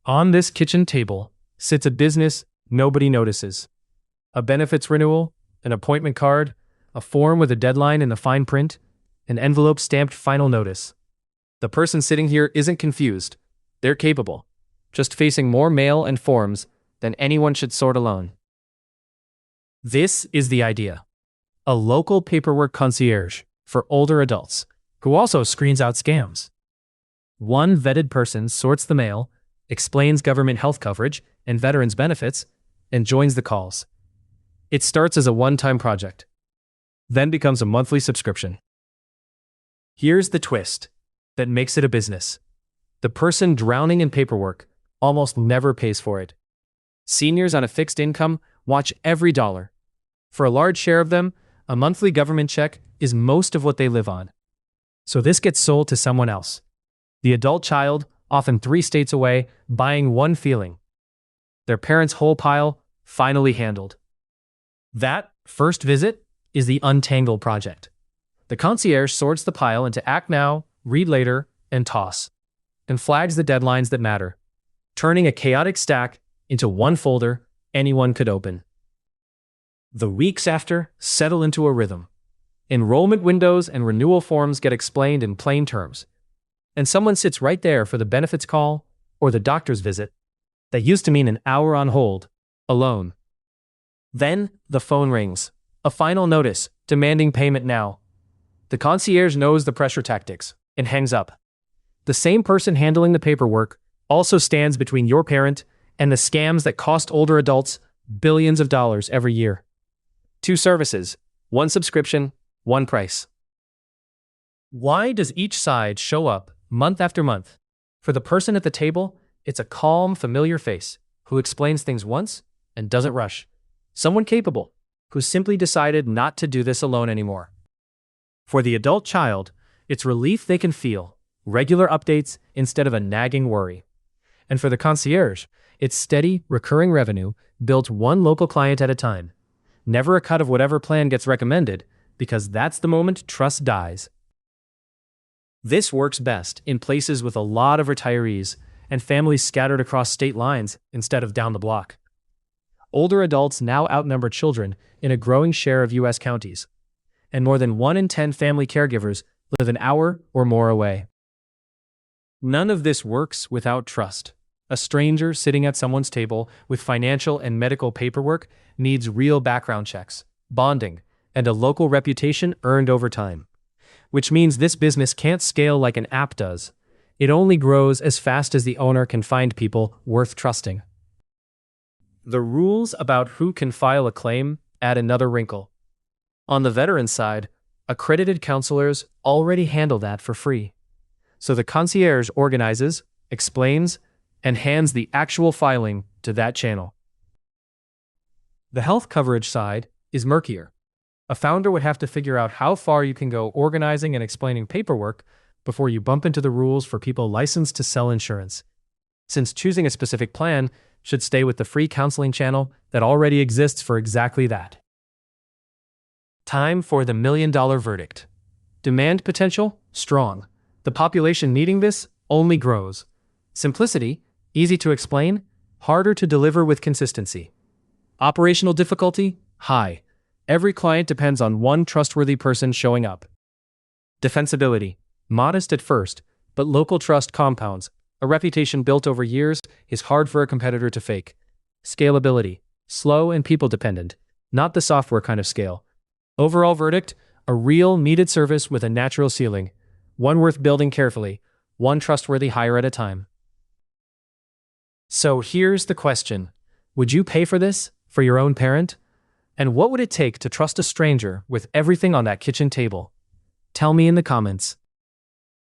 On this kitchen table sits a business nobody notices. A benefits renewal, an appointment card, a form with a deadline in the fine print, an envelope stamped final notice. The person sitting here isn't confused. They're capable, just facing more mail and forms than anyone should sort alone. This is the idea. A local paperwork concierge for older adults, who also screens out scams. One vetted person sorts the mail, explains government health coverage and veterans benefits, and joins the calls. It starts as a one-time project, then becomes a monthly subscription. Here's the twist that makes it a business. The person drowning in paperwork almost never pays for it. Seniors on a fixed income watch every dollar. For a large share of them, a monthly government check is most of what they live on. So this gets sold to someone else. The adult child, often 3 states away, buying one feeling. Their parents' whole pile finally handled. That first visit is the untangle project. The concierge sorts the pile into act now, read later, and toss, and flags the deadlines that matter, turning a chaotic stack into one folder anyone could open. The weeks after settle into a rhythm. Enrollment windows and renewal forms get explained in plain terms, and someone sits right there for the benefits call or the doctor's visit that used to mean an hour on hold, alone. Then the phone rings, a final notice demanding payment now. The concierge knows the pressure tactics and hangs up. The same person handling the paperwork also stands between your parent and the scams that cost older adults billions of dollars every year. 2 services, 1 subscription, 1 price. Why does each side show up month after month? For the person at the table, it's a calm, familiar face who explains things once and doesn't rush. Someone capable who simply decided not to do this alone anymore. For the adult child, it's relief they can feel, regular updates instead of a nagging worry. And for the concierge, it's steady, recurring revenue built one local client at a time. Never a cut of whatever plan gets recommended, because that's the moment trust dies. This works best in places with a lot of retirees and families scattered across state lines instead of down the block. Older adults now outnumber children in a growing share of U.S. counties, and more than 1 in 10 family caregivers live an hour or more away. None of this works without trust. A stranger sitting at someone's table with financial and medical paperwork needs real background checks, bonding, and a local reputation earned over time. Which means this business can't scale like an app does. It only grows as fast as the owner can find people worth trusting. The rules about who can file a claim add another wrinkle. On the veteran side, accredited counselors already handle that for free. So the concierge organizes, explains, and hands the actual filing to that channel. The health coverage side is murkier. A founder would have to figure out how far you can go organizing and explaining paperwork before you bump into the rules for people licensed to sell insurance, since choosing a specific plan should stay with the free counseling channel that already exists for exactly that. Time for the $1 million verdict. Demand potential? Strong. The population needing this only grows. Simplicity? Easy to explain, harder to deliver with consistency. Operational difficulty? High. Every client depends on one trustworthy person showing up. Defensibility? Modest at first, but local trust compounds. A reputation built over years is hard for a competitor to fake. Scalability? Slow and people-dependent, not the software kind of scale. Overall verdict? A real, needed service with a natural ceiling. One worth building carefully, one trustworthy hire at a time. So here's the question. Would you pay for this, for your own parent? And what would it take to trust a stranger with everything on that kitchen table? Tell me in the comments.